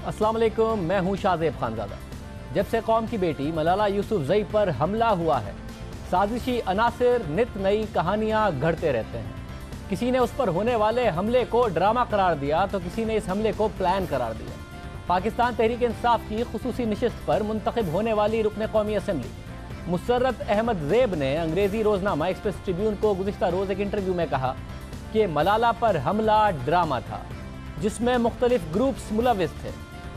अस्सलाम वालेकुम, मैं हूं शाहजेब खानजादा। जब से कौम की बेटी मलाला यूसुफजई पर हमला हुआ है, साजिशी अनासिर नित नई कहानियां घड़ते रहते हैं। किसी ने उस पर होने वाले हमले को ड्रामा करार दिया तो किसी ने इस हमले को प्लान करार दिया। पाकिस्तान तहरीक इंसाफ की खुसूसी नशिस्त पर मुंतखब होने वाली रुकन कौमी असम्बली मुसर्रत अहमद ज़ेब ने अंग्रेज़ी रोज़नामा एक्सप्रेस ट्रिब्यून को गुज़िश्ता रोज़ एक इंटरव्यू में कहा कि मलाला पर हमला ड्रामा था जिसमें मुख्तलिफ ग्रुप्स मुलविस थे।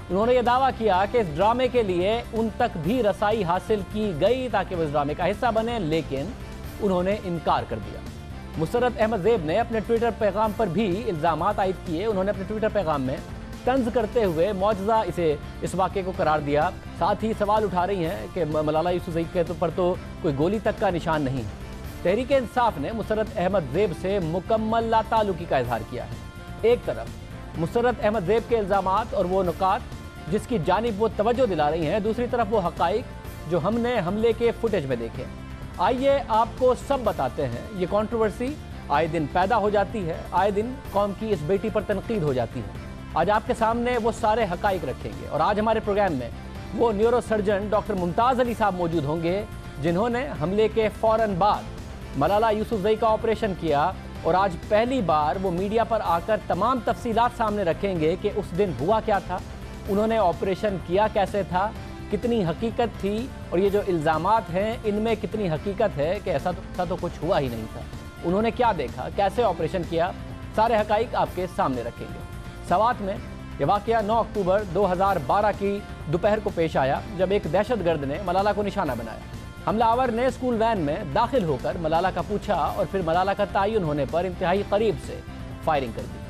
उन्होंने ये दावा किया कि इस ड्रामे के लिए उन तक भी रसाई हासिल की गई ताकि वो इस ड्रामे का हिस्सा बने, लेकिन उन्होंने इनकार कर दिया। मुसर्रत अहमद ज़ेब ने अपने ट्विटर पैगाम पर भी इल्ज़ामात आयद किए। उन्होंने अपने ट्विटर पैगाम में तंज करते हुए मौजज़ा इस वाक़े को करार दिया। साथ ही सवाल उठा रही हैं कि मलाला यूसुफजई के पर तो कोई गोली तक का निशान नहीं है। तहरीक इंसाफ ने मुसर्रत अहमद ज़ेब से मुकम्मल लाताल्लुकी का इजहार किया है। एक तरफ मुसर्रत अहमद ज़ेब के इल्ज़ामात और वो नुकात जिसकी जानिब वो तवज्जो दिला रही हैं, दूसरी तरफ वो हक़ाइक़ जो हमने हमले के फुटेज में देखे। आइए आपको सब बताते हैं। ये कंट्रोवर्सी आए दिन पैदा हो जाती है, आए दिन कौम की इस बेटी पर तनकीद हो जाती है। आज आपके सामने वो सारे हक़ाइक़ रखेंगे और आज हमारे प्रोग्राम में वो neuro surgeon doctor Mumtaz Ali साहब मौजूद होंगे जिन्होंने हमले के फ़ौरन बाद मलाला यूसुफजई का ऑपरेशन किया और आज पहली बार वो मीडिया पर आकर तमाम तफसीलात सामने रखेंगे कि उस दिन हुआ क्या था, उन्होंने ऑपरेशन किया कैसे था, कितनी हकीकत थी और ये जो इल्ज़ामात हैं इनमें कितनी हकीकत है कि ऐसा तो कुछ हुआ ही नहीं था। उन्होंने क्या देखा, कैसे ऑपरेशन किया, सारे हक़ाइक़ आपके सामने रखेंगे। सवात में यह वाक़या 9 अक्टूबर 2012 की दोपहर को पेश आया जब एक दहशतगर्द ने मलाला को निशाना बनाया। हमलावर ने स्कूल वैन में दाखिल होकर मलाला का पूछा और फिर मलाला का तयन होने पर इंतहाई करीब से फायरिंग कर दी।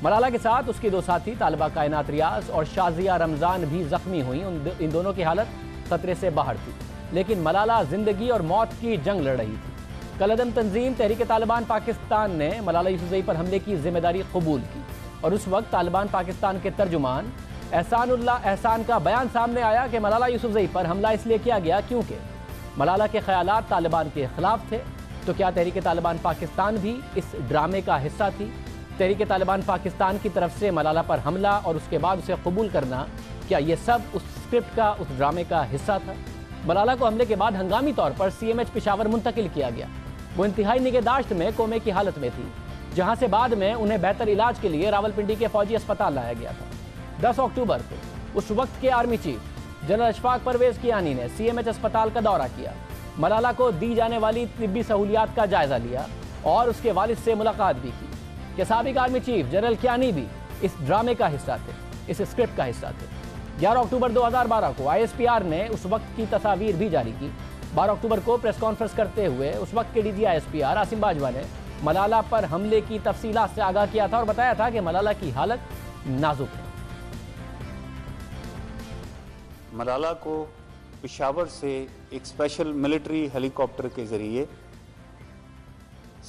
मलाला के साथ उसके दो साथी तालिबा कायनात रियाज और शाजिया रमज़ान भी ज़ख्मी हुई। इन दोनों की हालत खतरे से बाहर थी, लेकिन मलाला ज़िंदगी और मौत की जंग लड़ रही थी। कलअदम तंजीम तहरीक तालिबान पाकिस्तान ने मलाला यूसुफजई पर हमले की जिम्मेदारी कबूल की और उस वक्त तालिबान पाकिस्तान के तर्जुमान एहसानुल्लाह एहसान का बयान सामने आया कि मलाला यूसुफजई पर हमला इसलिए किया गया क्योंकि मलाला के ख्यालात तालिबान के खिलाफ थे। तो क्या तहरीक तालिबान पाकिस्तान भी इस ड्रामे का हिस्सा थी? तहरीक तालिबान पाकिस्तान की तरफ से मलाला पर हमला और उसके बाद उसे कबूल करना, क्या ये सब उस स्क्रिप्ट का, उस ड्रामे का हिस्सा था? मलाला को हमले के बाद हंगामी तौर पर CMH पेशावर मुंतकिल किया गया। वो इंतहाई निगहदाश्त में कोमे की हालत में थी, जहाँ से बाद में उन्हें बेहतर इलाज के लिए रावलपिंडी के फौजी अस्पताल लाया गया था। 10 अक्टूबर को उस वक्त के army chief general Ashfaq Parvez Kayani ने CMH अस्पताल का दौरा किया, मलाला को दी जाने वाली तिब्बी सहूलियात का जायज़ा लिया और उसके वालिद से मुलाकात भी की कि साबिक आर्मी चीफ जनरल कियानी भी इस ड्रामे का हिस्सा थे, इस स्क्रिप्ट का हिस्सा थे। 11 अक्टूबर 2012 को ISPR ने उस वक्त की तस्वीर भी जारी की। 12 अक्टूबर को प्रेस कॉन्फ्रेंस करते हुए उस वक्त के DG ISPR आसिम बाजवा ने मलाला पर हमले की तफसीलात से आगाह किया था और बताया था कि मलाला की हालत नाजुक है। मलाला को पेशावर से एक स्पेशल मिलिट्री हेलीकॉप्टर के ज़रिए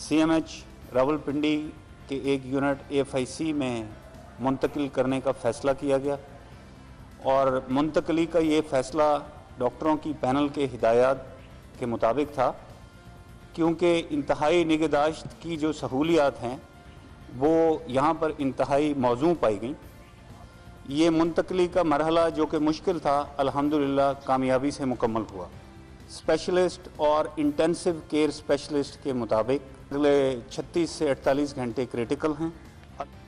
CMH रावलपिंडी के एक यूनिट AFIC में मुंतकिल करने का फ़ैसला किया गया और मुंतकली का ये फ़ैसला डॉक्टरों की पैनल के हिदायत के मुताबिक था, क्योंकि इंतहाई निगहदाश्त की जो सहूलियात हैं वो यहाँ पर इंतहाई मौजूद पाई गई। ये मुंतकली का मरहला जो कि मुश्किल था, अल्हम्दुलिल्लाह कामयाबी से मुकम्मल हुआ। स्पेशलिस्ट और इंटेंसिव केयर स्पेशलिस्ट के मुताबिक अगले 36 से 48 घंटे क्रिटिकल हैं।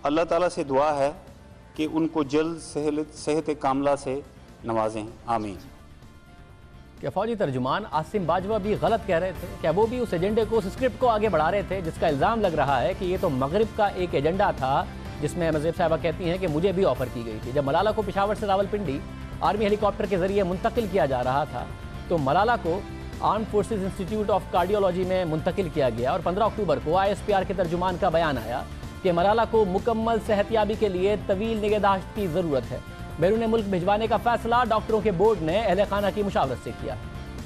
अल्लाह ताला से दुआ है कि उनको जल्द सेहत कामला से नवाजें, आमीन। क्या फौजी तर्जुमान आसिम बाजवा भी गलत कह रहे थे? क्या वो भी उस एजेंडे को, उस स्क्रिप्ट को आगे बढ़ा रहे थे जिसका इल्ज़ाम लग रहा है कि ये तो मगरिब का एक एजेंडा था जिसमें मज़ेब साहिबा कहती हैं कि मुझे भी ऑफ़र की गई थी। जब मलाला को पेशावर से रावलपिंडी आर्मी हेलीकॉप्टर के ज़रिए मुंतकिल किया जा रहा था तो मलाला को arm forces institute of cardiology में मुंतकिल किया गया और 15 अक्टूबर को ISPR के तर्जुमान का बयान आया कि मलाला को मुकम्मल सेहतियाबी के लिए तवील निगहदाश्त की ज़रूरत है। बैरून मुल्क भिजवाने का फैसला डॉक्टरों के बोर्ड ने अहले खाना की मुशावरत से किया।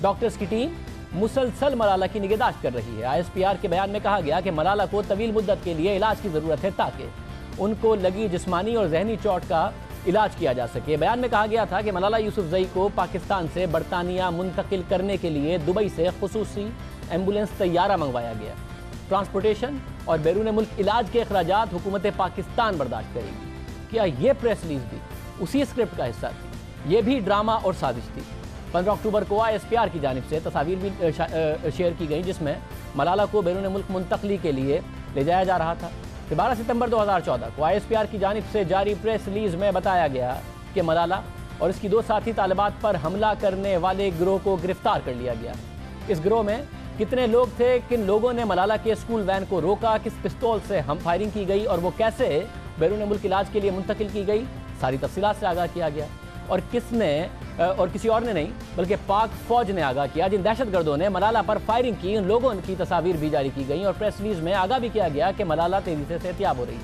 डॉक्टर्स की टीम मुसलसल मलाला की निगहदाश्त कर रही है। ISPR के बयान में कहा गया कि मलाला को तवील मुद्दत के लिए इलाज की ज़रूरत है ताकि उनको लगी जिस्मानी और जहनी चोट का इलाज किया जा सके। बयान में कहा गया था कि मलाला यूसुफजई को पाकिस्तान से बरतानिया मुंतकिल करने के लिए दुबई से खुसूसी एम्बुलेंस तैयारा मंगवाया गया। ट्रांसपोर्टेशन और बैरून मुल्क इलाज के अखराजात हुकूमत पाकिस्तान बर्दाश्त करेगी। क्या ये प्रेस रिलीज भी उसी स्क्रिप्ट का हिस्सा थी। ये भी ड्रामा और साजिश थी। 15 अक्टूबर को ISPR की जानिब से तस्वीर भी शेयर की गई जिसमें मलाला को बैरून मुल्क मुंतकली के लिए ले जाया जा रहा था। 12 सितंबर 2014 को ISPR की जानिब से जारी प्रेस रिलीज में बताया गया कि मलाला और इसकी 2 साथी तालिबात पर हमला करने वाले गिरोह को गिरफ्तार कर लिया गया। इस गिरोह में कितने लोग थे, किन लोगों ने मलाला के स्कूल वैन को रोका, किस पिस्तौल से हम फायरिंग की गई और वो कैसे बैरून मुल्क इलाज के लिए मुंतकिल की गई, सारी तफसीलात से आगाह किया गया। और किसने और किसी और ने नहीं बल्कि पाक फौज ने आगाह किया। जिन दहशतगर्दों ने मलाला पर फायरिंग की, उन लोगों की तस्वीर भी जारी की गई और प्रेस रिलीज में आगाह भी किया गया कि मलाला तेजी से सेहतियाब हो रही है।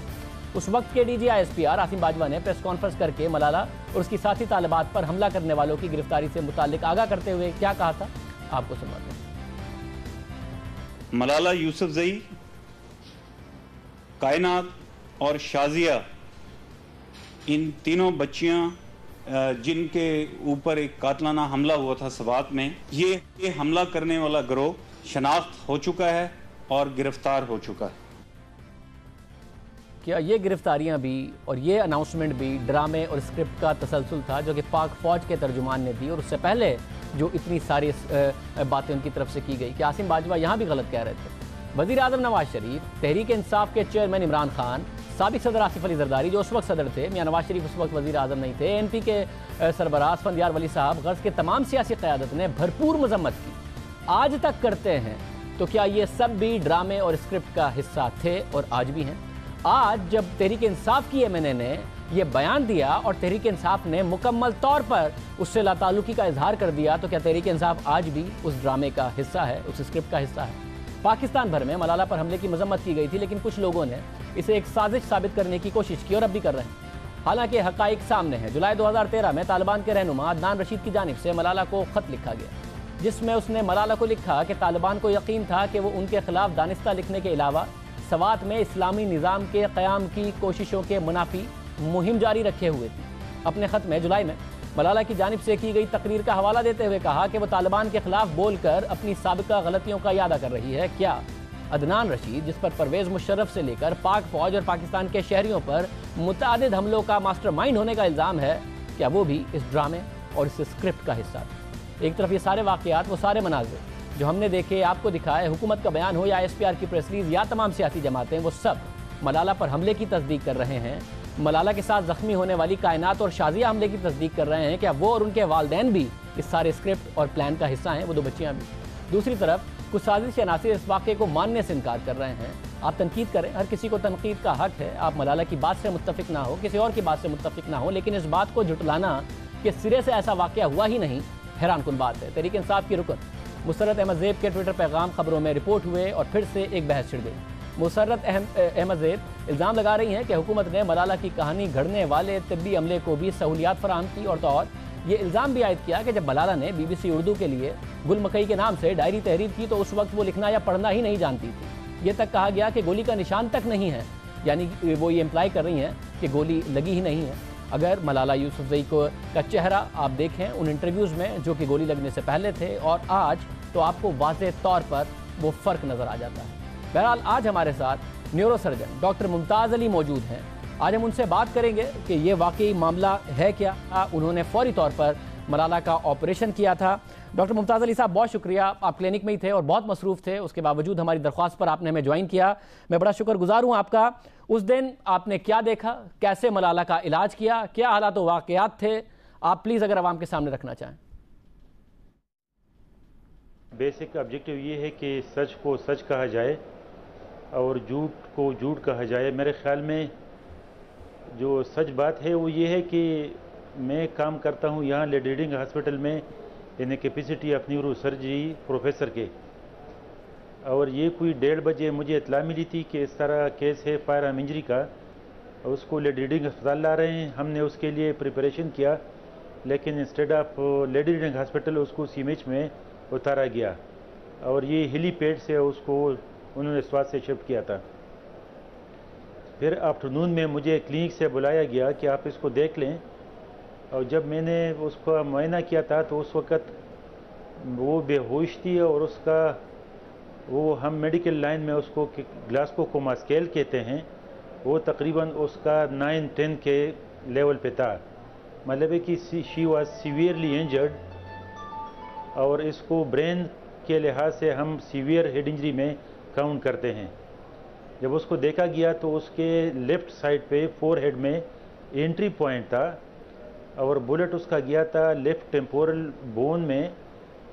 उस वक्त के DG ISPR आसिम बाजवा ने प्रेस कॉन्फ्रेंस करके मलाला और उसकी साथी तालिबात पर हमला करने वालों की गिरफ्तारी से मुताल्लिक आगाह करते हुए क्या कहा था, आपको सुनवाते हैं। मलाला यूसुफजई, कायनात और शाजिया, इन तीनों बच्चियां जिनके ऊपर एक कातलाना हमला हुआ था सवात में, ये हमला करने वाला गिरोह शनाख्त हो चुका है और गिरफ्तार हो चुका है। क्या ये गिरफ्तारियां भी और ये अनाउंसमेंट भी ड्रामे और स्क्रिप्ट का तसलसल था जो कि पाक फौज के तर्जुमान ने दी, और उससे पहले जो इतनी सारी बातें उनकी तरफ से की गई कि आसिम बाजवा यहाँ भी गलत कह रहे थे। वज़ीर आज़म नवाज शरीफ, तहरीक इंसाफ के चेयरमैन इमरान खान, साबिक सदर आसिफ अली जरदारी जो उस वक्त सदर थे, मियां नवाज शरीफ उस वक्त वज़ीर आज़म नहीं थे, NP के सरबराह फंदियार वली साहब, गज़ के तमाम सियासी क़यादत ने भरपूर मजम्मत की, आज तक करते हैं। तो क्या ये सब भी ड्रामे और स्क्रिप्ट का हिस्सा थे और आज भी हैं? आज जब तहरीक इंसाफ की MNA ने ये बयान दिया और तहरीक इंसाफ ने मुकम्मल तौर पर उससे लाताल्लुकी का इजहार कर दिया, तो क्या तहरीक इंसाफ आज भी उस ड्रामे का हिस्सा है, उस स्क्रिप्ट का हिस्सा है? पाकिस्तान भर में मलाला पर हमले की मजम्मत की गई थी, लेकिन कुछ लोगों ने इसे एक साजिश साबित करने की कोशिश की और अब भी कर रहे हैं। हालांकि हकाइक सामने है। जुलाई 2013 में तालिबान के रहनुमा अदनान रशीद की जानिब से मलाला को खत लिखा गया, जिसमें उसने मलाला को लिखा कि तालिबान को यकीन था कि वो उनके खिलाफ दानिस्ता लिखने के अलावा सवात में इस्लामी निज़ाम के क़याम की कोशिशों के मुनाफी मुहिम जारी रखे हुए थी। अपने ख़त में जुलाई में मलाला की जानिब से की गई तकरीर का हवाला देते हुए कहा कि वो तालिबान के खिलाफ बोलकर अपनी साबिका गलतियों का यादा कर रही है। क्या अदनान रशीद, जिस पर परवेज़ मुशर्रफ से लेकर पाक फौज और पाकिस्तान के शहरियों पर मुतअद्दिद हमलों का मास्टरमाइंड होने का इल्ज़ाम है, क्या वो भी इस ड्रामे और इस स्क्रिप्ट का हिस्सा था? एक तरफ ये सारे वाक़यात, वो सारे मनाज़िर जो हमने देखे, आपको दिखाए, हुकूमत का बयान हो या ISPR की प्रेस रिलीज या तमाम सियासी जमातें, वो सब मलाला पर हमले की तस्दीक कर रहे हैं। मलाला के साथ ज़ख्मी होने वाली कायनात और शाजिया हमले की तस्दीक कर रहे हैं। क्या वो और उनके वालिदैन भी इस सारे स्क्रिप्ट और प्लान का हिस्सा हैं, वो 2 बच्चियाँ भी? दूसरी तरफ कुछ साजिश अनासिर इस वाक़े को मानने से इनकार कर रहे हैं। आप तनकीद करें, हर किसी को तनकीद का हक है। आप मलाला की बात से मुत्तफिक ना हो, किसी और की बात से मुत्तफिक ना हो, लेकिन इस बात को झुटलाना कि सिरे से ऐसा वाक़या हुआ ही नहीं, हैरान कुन बात है। तहरीक इंसाफ की रुकन मुसर्रत अहमद ज़ेब के ट्विटर पैगाम खबरों में रिपोर्ट हुए और फिर से एक बहस छिड़ गई। मुसर्रत अहमद ज़ेब इल्ज़ाम लगा रही हैं कि हुकूमत ने मलाला की कहानी घड़ने वाले तिब्बी अमले को भी सहूलियात फराहम की, और तो और ये इल्ज़ाम भी आयद किया कि जब मलाला ने BBC उर्दू के लिए गुल मकई के नाम से डायरी तहरीर की तो उस वक्त वो लिखना या पढ़ना ही नहीं जानती थी। ये तक कहा गया कि गोली का निशान तक नहीं है, यानी वो ये इम्प्लाई कर रही हैं कि गोली लगी ही नहीं है। अगर मलाला यूसुफजई का चेहरा आप देखें उन इंटरव्यूज़ में जो कि गोली लगने से पहले थे और आज, तो आपको वाज़ेह तौर पर वो फ़र्क नज़र आ जाता है। बहरहाल आज हमारे साथ neuro surgeon doctor Mumtaz Ali मौजूद हैं। आज हम उनसे बात करेंगे कि ये वाकई मामला है क्या, उन्होंने फ़ौरी तौर पर मलाला का ऑपरेशन किया था। डॉक्टर मुमताज़ अली साहब, बहुत शुक्रिया, आप क्लिनिक में ही थे और बहुत मसरूफ़ थे, उसके बावजूद हमारी दरख्वास्त पर आपने हमें ज्वाइन किया। मैं बड़ा शुक्रगुजार हूँ आपका। उस दिन आपने क्या देखा, कैसे मलाला का इलाज किया, क्या हालात व वाक़यात थे, आप प्लीज़ अगर आवाम के सामने रखना चाहें। बेसिक ऑब्जेक्टिव ये है कि सच को सच कहा जाए और झूठ को झूठ कहा जाए। मेरे ख्याल में जो सच बात है वो ये है कि मैं काम करता हूँ यहाँ लेडी रीडिंग हॉस्पिटल में in capacity of neuro surgery professor के, और ये कोई 1:30 बजे मुझे इतला मिली थी कि इस तरह केस है फायर आर्म इंजरी का, उसको लेडी रीडिंग अस्पताल ला रहे हैं। हमने उसके लिए प्रिपरेशन किया, लेकिन instead of lady reading hospital उसको CMH में उतारा गया और ये हेलीपैड से उसको उन्होंने स्वास्थ्य से शिफ्ट किया था। फिर आफ्टरनून में मुझे क्लिनिक से बुलाया गया कि आप इसको देख लें, और जब मैंने उसका मुआयना किया था तो उस वक़्त वो बेहोश थी और उसका वो हम मेडिकल लाइन में उसको ग्लासको कोमा स्केल कहते हैं, वो तकरीबन उसका 9-10 के लेवल पे था। मतलब है कि शी वाज सीवियरली इंजर्ड, और इसको ब्रेन के लिहाज से हम सीवियर हेड इंजरी में काउंट करते हैं। जब उसको देखा गया तो उसके लेफ़्ट साइड पे फोरहेड में एंट्री पॉइंट था और बुलेट उसका गया था लेफ़्ट टेम्पोरल बोन में,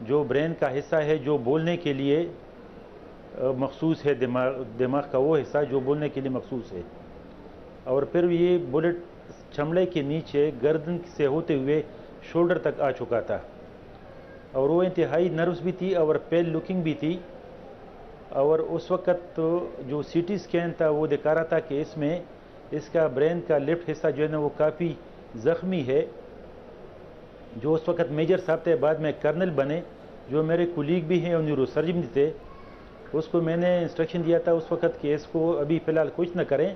जो ब्रेन का हिस्सा है जो बोलने के लिए मखसूस है, दिमाग का वो हिस्सा जो बोलने के लिए मखसूस है। और फिर ये बुलेट चमड़े के नीचे गर्दन से होते हुए शोल्डर तक आ चुका था, और वो इंतहाई नर्व्स भी थी और पेल लुकिंग भी थी। और उस वक़्त तो जो सीटी स्कैन था वो दिखा रहा था कि इसमें इसका ब्रेन का लेफ्ट हिस्सा जो है ना वो काफ़ी ज़ख्मी है। जो उस वक़्त मेजर साहब थे, बाद में कर्नल बने, जो मेरे कुलीग भी हैं और न्यूरोसर्जन भी थे, उसको मैंने इंस्ट्रक्शन दिया था उस वक़्त कि इसको अभी फ़िलहाल कुछ न करें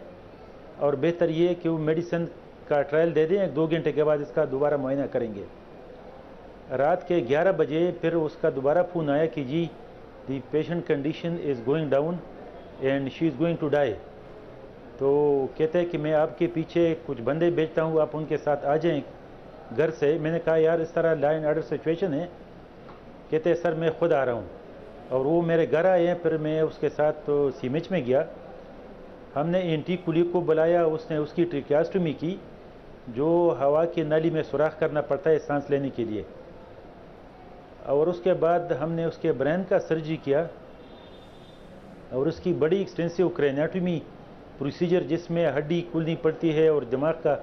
और बेहतर ये है कि वो मेडिसिन का ट्रायल दे दें, 2 घंटे के बाद इसका दोबारा मुआयना करेंगे। रात के 11 बजे फिर उसका दोबारा फ़ोन आया कि जी the patient condition is going down and she is going to die. तो कहते हैं कि मैं आपके पीछे कुछ बंदे भेजता हूँ, आप उनके साथ आ जाएं घर से। मैंने कहा यार इस तरह लाइन आर्डर सिचुएशन है। कहते हैं सर मैं खुद आ रहा हूँ, और वो मेरे घर आए हैं। फिर मैं उसके साथ तो सीमेच में गया, हमने एंटी कुली को बुलाया, उसने उसकी ट्रिकियास्टोमी की, जो हवा की नाली में सुराख करना पड़ता है सांस लेने के लिए। और उसके बाद हमने उसके ब्रेन का सर्जरी किया और उसकी बड़ी एक्सटेंसिव क्रेनियोटोमी प्रोसीजर, जिसमें हड्डी खुलनी पड़ती है और दिमाग का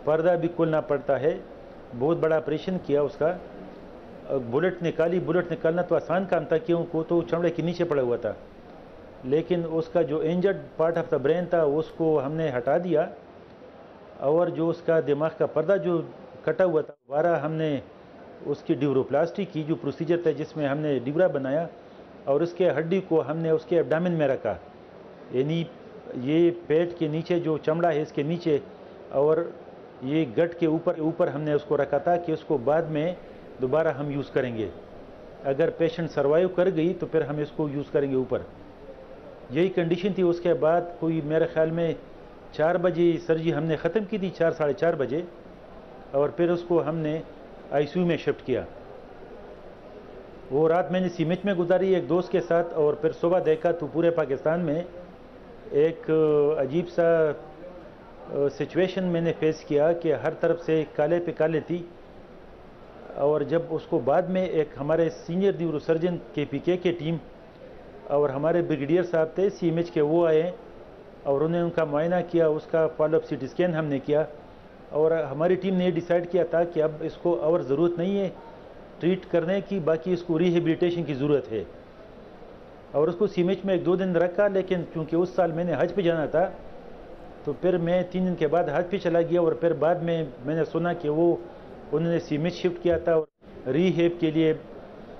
पर्दा भी खुलना पड़ता है। बहुत बड़ा ऑपरेशन किया उसका। बुलेट निकाली, बुलेट निकालना तो आसान काम था क्योंकि तो चमड़े के नीचे पड़ा हुआ था, लेकिन उसका जो injured part of the brain था उसको हमने हटा दिया, और जो उसका दिमाग का पर्दा जो कटा हुआ था दोबारा हमने उसकी ड्यूरोप्लास्टी की, जो प्रोसीजर था जिसमें हमने डिबरा बनाया, और उसके हड्डी को हमने उसके एब्डामिन में रखा, यानी ये पेट के नीचे जो चमड़ा है इसके नीचे, और ये गट के ऊपर हमने उसको रखा था कि उसको बाद में दोबारा हम यूज़ करेंगे। अगर पेशेंट सर्वाइव कर गई तो फिर हम इसको यूज़ करेंगे ऊपर। यही कंडीशन थी। उसके बाद कोई मेरे ख्याल में 4 बजे सर्जरी हमने ख़त्म की थी, 4 साढ़े 4 बजे, और फिर उसको हमने आईसीयू में शिफ्ट किया। वो रात मैंने सीमेच में गुजारी एक दोस्त के साथ, और फिर सुबह देखा तो पूरे पाकिस्तान में एक अजीब सा सिचुएशन मैंने फेस किया कि हर तरफ से काले पे काले थी। और जब उसको बाद में एक हमारे सीनियर न्यूरोसर्जन KPK की टीम और हमारे ब्रिगेडियर साहब थे CMH के, वो आए और उन्हें उनका मुआयना किया, उसका फॉलोअप CT स्कैन हमने किया, और हमारी टीम ने ये डिसाइड किया था कि अब इसको और ज़रूरत नहीं है ट्रीट करने की, बाकी इसको रिहेबिलिटेशन की ज़रूरत है। और उसको CMH में 1-2 दिन रखा, लेकिन चूँकि उस साल मैंने हज पे जाना था तो फिर मैं 3 दिन के बाद हज पे चला गया, और फिर बाद में मैंने सुना कि वो उन्होंने CMH शिफ्ट किया था और रीहेब के लिए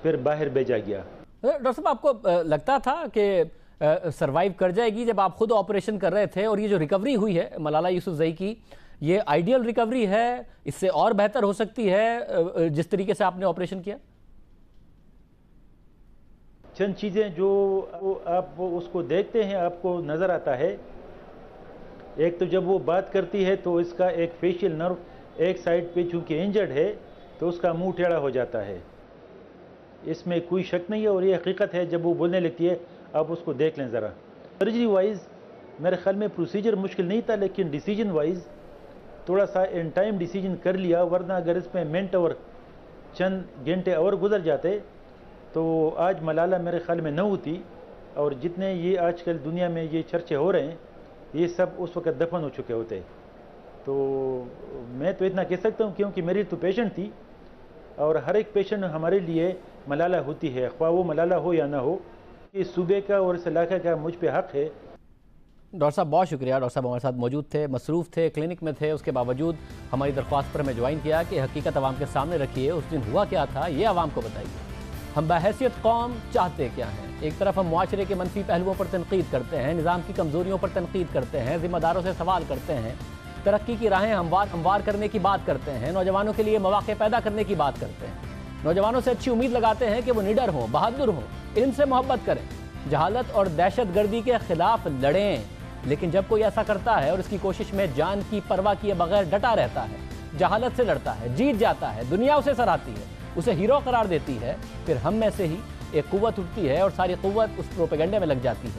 फिर बाहर भेजा गया। डॉक्टर साहब, आपको लगता था कि सरवाइव कर जाएगी जब आप खुद ऑपरेशन कर रहे थे, और ये जो रिकवरी हुई है मलाला यूसुफजई की, ये आइडियल रिकवरी है, इससे और बेहतर हो सकती है जिस तरीके से आपने ऑपरेशन किया? चंद चीज़ें जो आप वो उसको देखते हैं आपको नज़र आता है। एक तो जब वो बात करती है तो इसका एक फेशियल नर्व एक साइड पे चूँकि इंजर्ड है तो उसका मुंह टेढ़ा हो जाता है, इसमें कोई शक नहीं है, और ये हकीकत है। जब वो बोलने लगती है आप उसको देख लें ज़रा। सर्जरी वाइज मेरे ख्याल में प्रोसीजर मुश्किल नहीं था, लेकिन डिसीजन वाइज थोड़ा सा इन टाइम डिसीजन कर लिया, वरना अगर इसमें मिनट और चंद घंटे और गुजर जाते तो आज मलाला मेरे ख्याल में न होती, और जितने ये आजकल दुनिया में ये चर्चे हो रहे हैं ये सब उस वक्त दफन हो चुके होते। तो मैं तो इतना कह सकता हूँ क्योंकि मेरी तो पेशेंट थी, और हर एक पेशेंट हमारे लिए मलाला होती है, ख्वाह वो मलाला हो या ना हो। इस सूबे का और इस इलाके का मुझ पे हक है। डॉक्टर साहब बहुत शुक्रिया। डॉक्टर साहब हमारे साथ मौजूद थे, मसरूफ़ थे, क्लिनिक में थे, उसके बावजूद हमारी दरख्वास्त पर हमें ज्वाइन किया कि हकीकत आवाम के सामने रखिए, उस दिन हुआ क्या था ये आवाम को बताइए। हम बहैसियत कौम चाहते क्या हैं? एक तरफ हम मुआशरे के मनफी पहलुओं पर तनकीद करते हैं, निज़ाम की कमज़ोरियों पर तनकीद करते हैं, ज़िम्मेदारों से सवाल करते हैं, तरक्की की राहें हमवार करने की बात करते हैं, नौजवानों के लिए मौक़े पैदा करने की बात करते हैं, नौजवानों से अच्छी उम्मीद लगाते हैं कि वो निडर हों, बहादुर हों, इल्म से मोहब्बत करें, जहालत और दहशत गर्दी के ख़िलाफ़ लड़ें। लेकिन जब कोई ऐसा करता है और इसकी कोशिश में जान की परवाह किए बगैर डटा रहता है, जहालत से लड़ता है, जीत जाता है, दुनिया उसे सराहती है, उसे हीरो करार देती है, फिर हम में से ही एक कुव्वत उठती है और सारी कुव्वत उस प्रोपेगेंडे में लग जाती है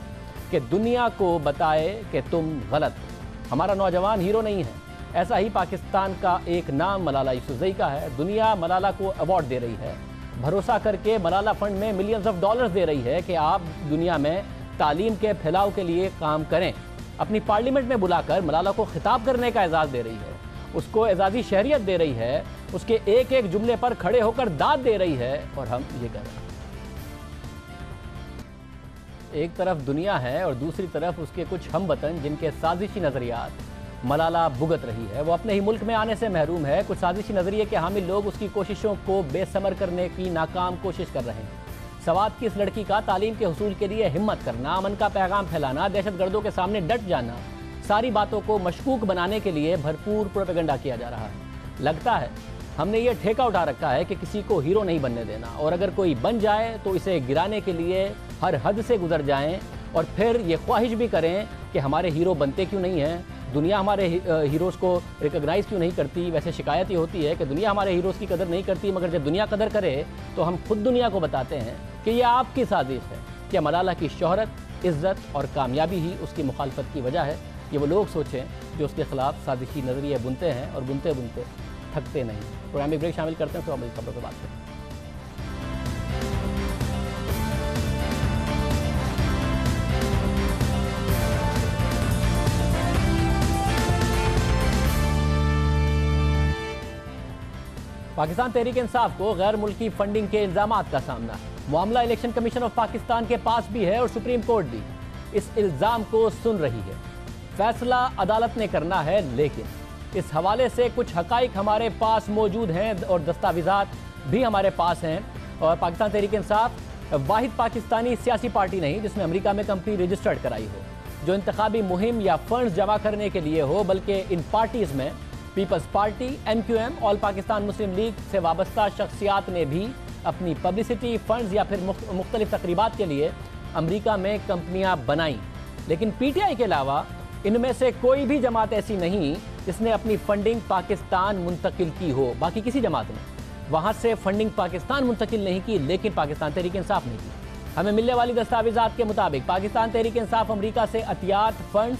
कि दुनिया को बताए कि तुम गलत हो। हमारा नौजवान हीरो नहीं है। ऐसा ही पाकिस्तान का एक नाम मलाला यूसुफजई का है। दुनिया मलाला को अवार्ड दे रही है, भरोसा करके मलाला फंड में मिलियंस ऑफ डॉलर्स दे रही है कि आप दुनिया में तालीम के फैलाव के लिए काम करें। अपनी पार्लियामेंट में बुलाकर मलाला को खिताब करने का एजाज़ दे रही है, उसको एजाज़ी शहरियत दे रही है, उसके एक एक जुमले पर खड़े होकर दाद दे रही है, और हम ये कर रहे हैं। एक तरफ दुनिया है और दूसरी तरफ उसके कुछ हमवतन जिनके साजिशी नज़रियात मलाला भुगत रही है। वो अपने ही मुल्क में आने से महरूम है। कुछ साजिशी नज़रिए के हामिल लोग उसकी कोशिशों को बेसमर करने की नाकाम कोशिश कर रहे हैं। सवाद की इस लड़की का तालीम के हुसूल के लिए हिम्मत करना, अमन का पैगाम फैलाना, दहशतगर्दों के सामने डट जाना, सारी बातों को मशकूक बनाने के लिए भरपूर प्रोपेगेंडा किया जा रहा है। लगता है हमने ये ठेका उठा रखा है कि किसी को हीरो नहीं बनने देना, और अगर कोई बन जाए तो इसे गिराने के लिए हर हद से गुजर जाएं, और फिर ये ख्वाहिश भी करें कि हमारे हीरो बनते क्यों नहीं हैं, दुनिया हमारे हीरोज़ को रिकॉग्नाइज़ क्यों नहीं करती। वैसे शिकायत ये होती है कि दुनिया हमारे हीरोज़ की कदर नहीं करती, मगर जब दुनिया कदर करे तो हम खुद दुनिया को बताते हैं कि ये आपकी साजिश है, कि मलाला की शोहरत, इज़्ज़त और कामयाबी ही उसकी मुखालफत की वजह है। ये वो लोग सोचें जो उसके खिलाफ साजिशी नज़रिए बुनते हैं और बुनते बुनते थकते नहीं। प्रोग्राम में ब्रेक शामिल करते हैं, तो हम इस खबरों पर बात करते हैं। पाकिस्तान तहरीक इंसाफ को गैर मुल्की फंडिंग के इल्जामात का सामना है। मामला इलेक्शन कमीशन ऑफ पाकिस्तान के पास भी है और सुप्रीम कोर्ट भी इस इल्ज़ाम को सुन रही है। फैसला अदालत ने करना है, लेकिन इस हवाले से कुछ हकाइक हमारे पास मौजूद हैं और दस्तावेज़ात भी हमारे पास हैं। और पाकिस्तान तहरीक इंसाफ वाहिद पाकिस्तानी सियासी पार्टी नहीं जिसने अमेरिका में कंपनी रजिस्टर्ड कराई हो, जो इंतखाबी मुहिम या फंड्स जमा करने के लिए हो, बल्कि इन पार्टीज़ में peoples party, MQM, all Pakistan Muslim league से वाबस्ता शख्सियात ने भी अपनी पब्लिसिटी, फंड्स या फिर मुख्तलिफ तकरीबात के लिए अमेरिका में कंपनियां बनाई। लेकिन PTI के अलावा इनमें से कोई भी जमात ऐसी नहीं जिसने अपनी फंडिंग पाकिस्तान मुंतकिल की हो। बाकी किसी जमात ने वहाँ से फंडिंग पाकिस्तान मुंतकिल नहीं की, लेकिन पाकिस्तान तहरीक इंसाफ ने की। हमें मिलने वाली दस्तावेज़ात के मुताबिक पाकिस्तान तहरीक इंसाफ अमेरिका से अतियात, फंड्स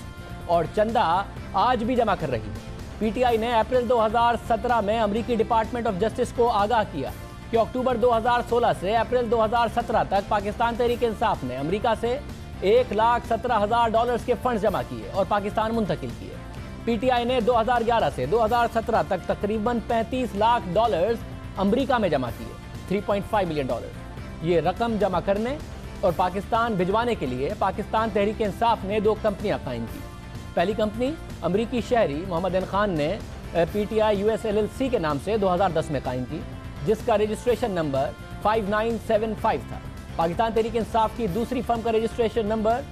और चंदा आज भी जमा कर रही है। PTI ने अप्रैल 2017 में अमेरिकी डिपार्टमेंट ऑफ जस्टिस को आगाह किया कि अक्टूबर 2016 से अप्रैल 2017 तक पाकिस्तान तहरीक इंसाफ ने अमेरिका से $1,17,000 के फंड्स जमा किए और पाकिस्तान मुंतकिल किए। PTI ने 2011 से 2017 तक तकरीबन $35 लाख अमेरिका में जमा किए, $3.5 मिलियन। ये रकम जमा करने और पाकिस्तान भिजवाने के लिए पाकिस्तान तहरीक इंसाफ ने 2 कंपनियां कायम की। पहली कंपनी अमरीकी शहरी मोहम्मद अन खान ने PTI US LLC के नाम से 2010 में कायम की, जिसका रजिस्ट्रेशन नंबर 5975 था। पाकिस्तान तहरीक इंसाफ की दूसरी फर्म का रजिस्ट्रेशन नंबर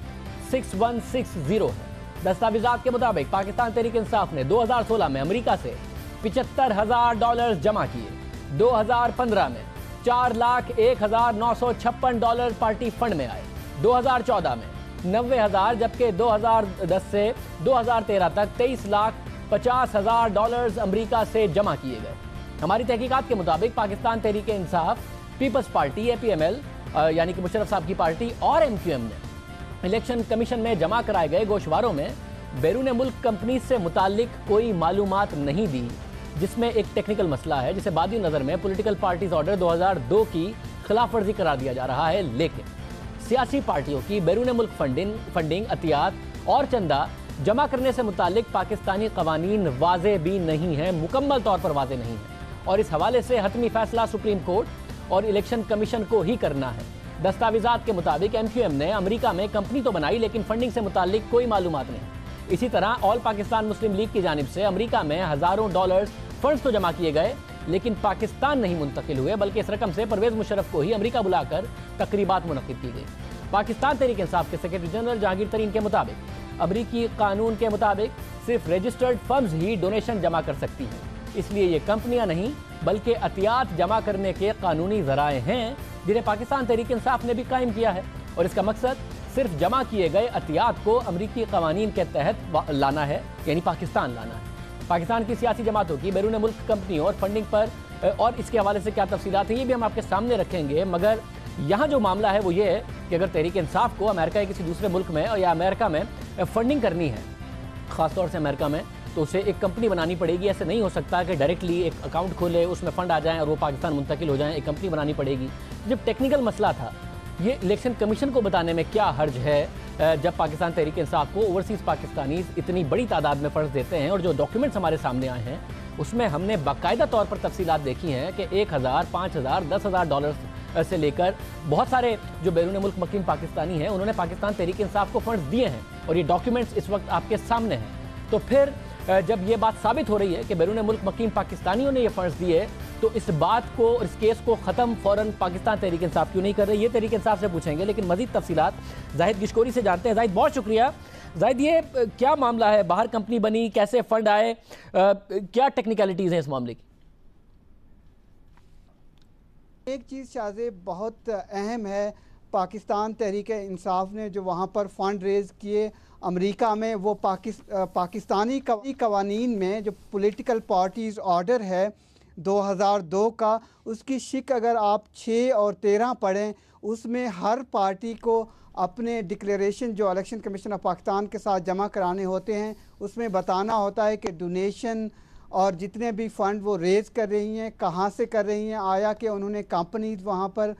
6160 है। दस्तावेज़ात के मुताबिक पाकिस्तान तहरीक इंसाफ ने 2016 में अमेरिका से $75,000 जमा किए। 2015 में $4,01,956 पार्टी फंड में आए। 2014 में 90,000, जबकि 2010 से 2013 तक $23,50,000 अमेरिका से जमा किए गए। हमारी तहकीकात के मुताबिक Pakistan Tehreek Insaf, peoples party APML यानी कि मुशर्रफ साहब की पार्टी और MQM ने इलेक्शन कमीशन में जमा कराए गए गोशवारों में बैरून मुल्क कंपनी से मुतालिक कोई मालूमात नहीं दी, जिसमें एक टेक्निकल मसला है जिसे बादी नज़र में पॉलिटिकल पार्टीज ऑर्डर 2002 की खिलाफ वर्जी करार दिया जा रहा है। लेकिन सियासी पार्टियों की बैरून मुल्क फंडिंग, अतियात और चंदा जमा करने से मुतालिक पाकिस्तानी कवानीन वाज़े भी नहीं है, मुकम्मल तौर पर वाज़े नहीं है, और इस हवाले से हतमी फैसला सुप्रीम कोर्ट और इलेक्शन कमीशन को ही करना है। दस्तावेज़ात के मुताबिक MQM ने अमेरिका में कंपनी तो बनाई, लेकिन फंडिंग से मुतालिक कोई मालूमात नहीं। इसी तरह ऑल पाकिस्तान मुस्लिम लीग की जानिब से अमेरिका में हज़ारों डॉलर्स फंड्स तो जमा किए गए, लेकिन पाकिस्तान नहीं मुंतकिल हुए, बल्कि इस रकम से परवेज़ मुशर्रफ को ही अमेरिका बुलाकर तकरीबात मुनक़िद की गई। पाकिस्तान तहरीक इंसाफ के सेक्रेटरी जनरल जहांगीर तरीन के मुताबिक अमेरिकी कानून के मुताबिक सिर्फ रजिस्टर्ड फर्म्स ही डोनेशन जमा कर सकती हैं, इसलिए ये कंपनियां नहीं बल्कि अतियात जमा करने के कानूनी ज़राए हैं जिन्हें पाकिस्तान तहरीक इंसाफ ने भी कायम किया है, और इसका मकसद सिर्फ जमा किए गए अतियात को अमरीकी कवानीन के तहत लाना है, यानी पाकिस्तान लाना है। पाकिस्तान की सियासी जमातों की बैरून मुल्क कंपनियों और फंडिंग पर और इसके हवाले से क्या तफसीलात हैं ये भी हम आपके सामने रखेंगे। मगर यहाँ जो मामला है वो ये है कि अगर तहरीक इंसाफ को अमेरिका या किसी दूसरे मुल्क में या अमेरिका में फंडिंग करनी है, ख़ासतौर से अमेरिका में, तो उसे एक कंपनी बनानी पड़ेगी। ऐसे नहीं हो सकता कि डायरेक्टली एक अकाउंट खोले, उसमें फ़ंड आ जाएं और वो पाकिस्तान मुंतकिल हो जाएं। एक कंपनी बनानी पड़ेगी। जब टेक्निकल मसला था, ये इलेक्शन कमीशन को बताने में क्या हर्ज है जब पाकिस्तान तहरीक इंसाफ को ओवरसीज़ पाकिस्तानी इतनी बड़ी तादाद में फ़र्ज देते हैं। और जो डॉक्यूमेंट्स हमारे सामने आए हैं उसमें हमने बाकायदा तौर पर तफसीलात देखी हैं कि 1,000, 5,000, 10,000 डॉलर से लेकर बहुत सारे जो बैरून मुल्क मुकीम पाकिस्तानी हैं उन्होंने पाकिस्तान तहरीक इंसाफ को फंड्स दिए हैं और ये डॉक्यूमेंट्स इस वक्त आपके सामने हैं। तो फिर जब ये बात साबित हो रही है कि बैरून मुल्क मुकीम पाकिस्तानियों ने ये फंड्स दिए, तो इस बात को, इस केस को ख़त्म फ़ौरन पाकिस्तान तहरीक इंसाफ क्यों नहीं कर रही? ये तहरीक इंसाफ से पूछेंगे, लेकिन मज़ीद तफसीलात जाहिद गिशकोरी से जानते हैं। जाहिद, बहुत शुक्रिया। जाहिद, ये क्या मामला है? बाहर कंपनी बनी, कैसे फ़ंड आए, क्या टेक्निकलिटीज़ हैं इस मामले की? एक चीज़ शाहज़ेब बहुत अहम है, पाकिस्तान तहरीक इंसाफ ने जो वहाँ पर फ़ंड रेज़ किए अमेरिका में, वो पाकिस्तानी कवानीन में जो पॉलिटिकल पार्टीज़ ऑर्डर है 2002 का, उसकी शिक अगर आप 6 और 13 पढ़ें, उसमें हर पार्टी को अपने डिक्लेरेशन जो इलेक्शन कमीशन ऑफ पाकिस्तान के साथ जमा कराने होते हैं उसमें बताना होता है कि डोनेशन और जितने भी फ़ंड वो रेज़ कर रही हैं कहाँ से कर रही हैं, आया कि उन्होंने कंपनीज वहाँ पर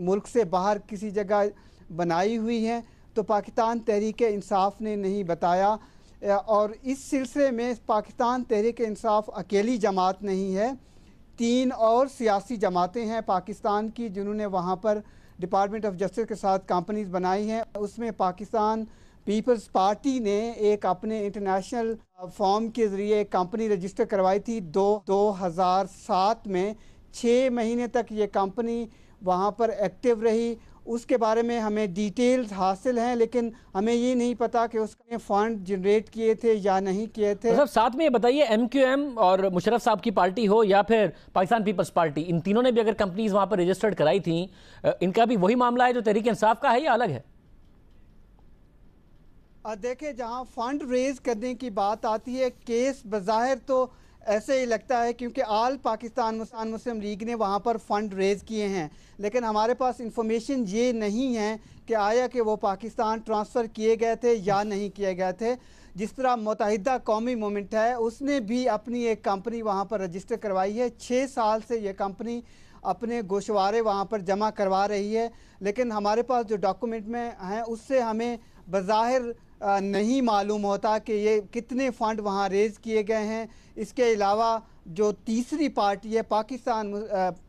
मुल्क से बाहर किसी जगह बनाई हुई हैं। तो पाकिस्तान तहरीक इंसाफ ने नहीं बताया। और इस सिलसिले में पाकिस्तान तहरीक इंसाफ अकेली जमात नहीं है, 3 और सियासी जमातें हैं पाकिस्तान की जिन्होंने वहाँ पर डिपार्टमेंट ऑफ जस्टिस के साथ कंपनीज बनाई हैं। उसमें पाकिस्तान पीपल्स पार्टी ने एक अपने इंटरनेशनल फॉर्म के ज़रिए एक कंपनी रजिस्टर करवाई थी 2007 में। 6 महीने तक ये कंपनी वहाँ पर एक्टिव रही। उसके बारे में हमें डिटेल्स हासिल हैं, लेकिन हमें ये नहीं पता कि उसने फ़ंड जनरेट किए थे या नहीं किए थे। मतलब साथ में ये बताइए, MQM और मुशर्रफ साहब की पार्टी हो या फिर पाकिस्तान पीपल्स पार्टी, इन तीनों ने भी अगर कंपनीज वहाँ पर रजिस्टर्ड कराई थी, इनका भी वही मामला है जो तहरीक इंसाफ का है या अलग है? देखिए, जहाँ फ़ंड रेज़ करने की बात आती है, केस बज़ाहिर तो ऐसे ही लगता है क्योंकि आल पाकिस्तान मुस्लिम लीग ने वहाँ पर फ़ंड रेज़ किए हैं, लेकिन हमारे पास इंफॉर्मेशन ये नहीं है कि आया कि वो पाकिस्तान ट्रांसफ़र किए गए थे या नहीं किए गए थे। जिस तरह मुत्तहिदा कौमी मूवमेंट है, उसने भी अपनी एक कंपनी वहाँ पर रजिस्टर करवाई है। 6 साल से ये कंपनी अपने गोशवारे वहाँ पर जमा करवा रही है, लेकिन हमारे पास जो डॉक्यूमेंट में हैं उससे हमें बज़ाहिर नहीं मालूम होता कि ये कितने फ़ंड वहाँ रेज़ किए गए हैं। इसके अलावा जो तीसरी पार्टी है पाकिस्तान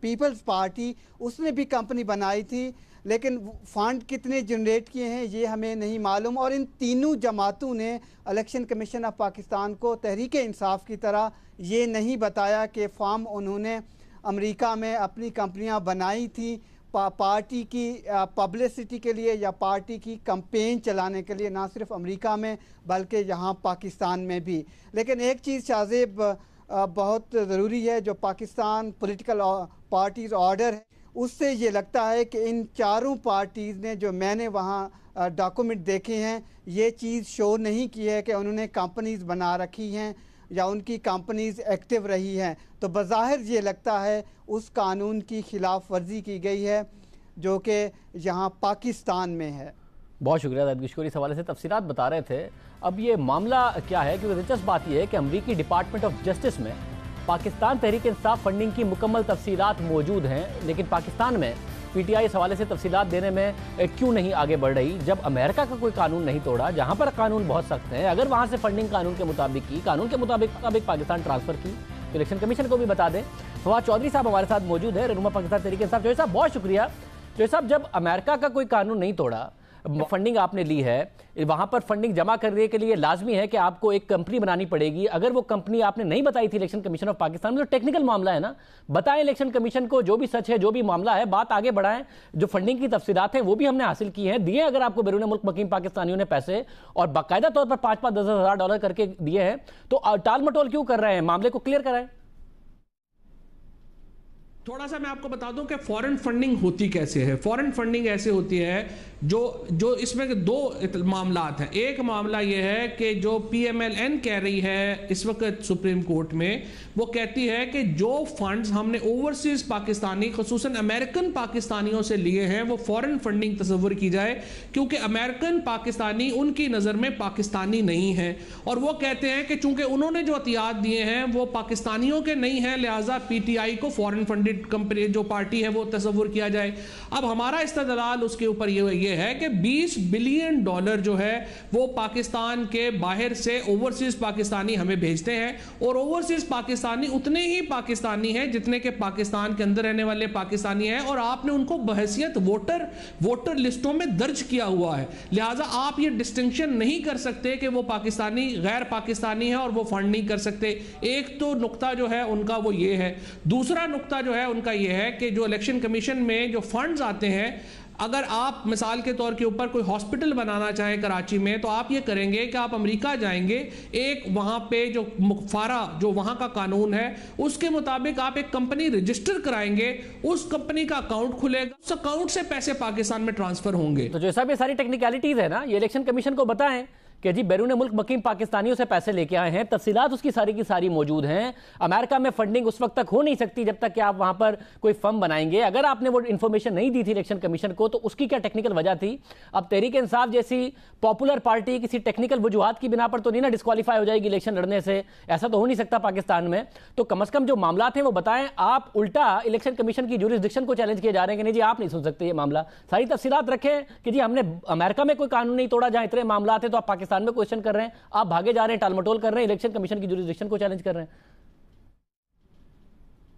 पीपल्स पार्टी, उसने भी कंपनी बनाई थी, लेकिन फ़ंड कितने जनरेट किए हैं ये हमें नहीं मालूम। और इन तीनों जमातों ने इलेक्शन कमीशन ऑफ पाकिस्तान को तहरीक इंसाफ की तरह ये नहीं बताया कि फ़ार्म उन्होंने अमेरिका में अपनी कंपनियां बनाई थी पार्टी की पब्लिसिटी के लिए या पार्टी की कैंपेन चलाने के लिए, ना सिर्फ अमेरिका में बल्कि यहाँ पाकिस्तान में भी। लेकिन एक चीज़ शाहज़ेब बहुत ज़रूरी है, जो पाकिस्तान पॉलिटिकल पार्टीज़ ऑर्डर है उससे ये लगता है कि इन चारों पार्टीज़ ने, जो मैंने वहाँ डॉक्यूमेंट देखे हैं, ये चीज़ शो नहीं की है कि उन्होंने कंपनीज़ बना रखी हैं या उनकी कंपनीज़ एक्टिव रही हैं। तो बज़ाहिर ये लगता है उस कानून की खिलाफ वर्जी की गई है जो कि यहाँ पाकिस्तान में है। बहुत शुक्रिया जाहिद गिशकोरी, इस हवाले से तफसीलात बता रहे थे। अब ये मामला क्या है, क्योंकि दिलचस्प बात यह है कि अमरीकी डिपार्टमेंट ऑफ जस्टिस में पाकिस्तान तहरीक इंसाफ फंडिंग की मुकम्मल तफसीलात मौजूद हैं, लेकिन पाकिस्तान में PTI इस हवाले से तफसीलात देने में क्यों नहीं आगे बढ़ रही? जब अमेरिका का कोई कानून नहीं तोड़ा, जहाँ पर कानून बहुत सख्त है, अगर वहाँ से फंडिंग कानून के मुताबिक पाकिस्तान ट्रांसफ़र की तो इलेक्शन कमीशन को भी बता दें। फवाद चौधरी साहब हमारे साथ मौजूद है, रहनुमा पाकिस्तान तहरीक इंसाफ। चौधरी साहब बहुत शुक्रिया। चौधरी साहब, जब अमेरिका का कोई कानून नहीं तोड़ा, फंडिंग आपने ली है, वहाँ पर फंडिंग जमा करने के लिए लाजमी है कि आपको एक कंपनी बनानी पड़ेगी। अगर वो कंपनी आपने नहीं बताई थी इलेक्शन कमीशन ऑफ पाकिस्तान में, तो टेक्निकल मामला है ना, बताएं इलेक्शन कमीशन को जो भी सच है, जो भी मामला है, बात आगे बढ़ाएं। जो फंडिंग की तफसीलात हैं वो भी हमने हासिल की हैं, दिए अगर आपको बैरून मुल्क मुकीम पाकिस्तानियों ने पैसे और बाकायदा तौर पर 5-5, 10 हज़ार डॉलर करके दिए हैं, तो टाल मटोल क्यों कर रहे हैं? मामले को क्लियर कराएं। تھوڑا سا میں آپ کو بتا دوں کہ فورن فنڈنگ ہوتی کیسے ہے. فورن فنڈنگ ایسے ہوتی ہے جو اس میں دو معاملات ہیں. ایک معاملہ یہ ہے کہ جو پی ایم ایل این کہہ رہی ہے اس وقت سپریم کورٹ میں, وہ کہتی ہے کہ جو فنڈز ہم نے اوورسیز پاکستانی خصوصاً امریکن پاکستانیوں سے لیے ہیں وہ فورن فنڈنگ تصور کی جائے, کیونکہ امریکن پاکستانی ان کی نظر میں پاکستانی نہیں ہیں, اور وہ کہتے ہیں کہ چونکہ انہوں نے جو عطیات دیے ہیں وہ پاکستانیوں کے نہیں ہیں, لہٰذا پی ٹی آئی کو فورن فنڈڈ کمپنی جو پارٹی ہے وہ تصور کیا جائے. اب ہمارا استدلال اس کے اوپر یہ ہے کہ $20 بلین جو ہے وہ پاکستان کے باہر سے اوورسیز پاکستانی ہمیں بھیجتے ہیں, اور اوورسیز پاکستانی اتنے ہی پاکستانی ہیں جتنے کہ پاکستان کے اندر رہنے والے پاکستانی ہیں, اور آپ نے ان کو بحیثیت ووٹر لسٹوں میں درج کیا ہوا ہے. لہٰذا آپ یہ ڈسٹنکشن نہیں کر سکتے کہ وہ پاکستانی غیر پاکستانی ہے اور وہ فنڈ نہیں کر سکتے. ایک تو نقطہ جو ہے ان کا وہ یہ ہے. دوسرا نقطہ جو ہے ان کا یہ ہے کہ جو الیکشن کمیشن میں جو فنڈز آتے ہیں, اگر آپ مثال کے طور کے اوپر کوئی ہاسپٹل بنانا چاہیں کراچی میں, تو آپ یہ کریں گے کہ آپ امریکہ جائیں گے, ایک وہاں پہ جو فارا جو وہاں کا قانون ہے اس کے مطابق آپ ایک کمپنی رجسٹر کرائیں گے, اس کمپنی کا اکاؤنٹ کھلے گا, اس اکاؤنٹ سے پیسے پاکستان میں ٹرانسفر ہوں گے. تو جو سب یہ ساری ٹیکنیکلٹیز ہے نا, یہ الیکشن کمیشن کو بتائیں کہ جی بیرون ملک مقیم پاکستانیوں سے پیسے لے کے آئے ہیں, تفصیلات اس کی ساری موجود ہیں. امریکہ میں فنڈنگ اس وقت تک ہو نہیں سکتی جب تک کہ آپ وہاں پر کوئی فرم بنائیں گے. اگر آپ نے وہ انفارمیشن نہیں دی تھی الیکشن کمیشن کو تو اس کی کیا ٹیکنیکل وجہ تھی؟ اب تحریک انصاف جیسی پاپولر پارٹی کسی ٹیکنیکل وجوہات کی بنا پر تو نہیں نا ڈسکوالیفائی ہو جائے گی الیکشن لڑنے سے, ایسا تو ہو نہیں سکتا پاکستان میں. تو کم از کم جو معاملات ہیں وہ بتائیں. آپ الٹا الیکشن کمیشن کی جورسڈکشن کو چیلنج کیے جا رہے ہیں کہ نہیں جی آپ نہیں سن سکتے یہ معاملہ. ساری تفصیلات رکھیں کہ جی ہم نے امریکہ میں کوئی قانون نہیں توڑا, جہاں اتنے معاملات ہیں تو آپ پاکستان میں کوشچن کر رہے ہیں, آپ بھاگے جا رہے ہیں, ٹال مٹول کر رہے ہیں, الیکشن کمیشن کی جورسڈکشن کو چیلنج کر رہے ہیں.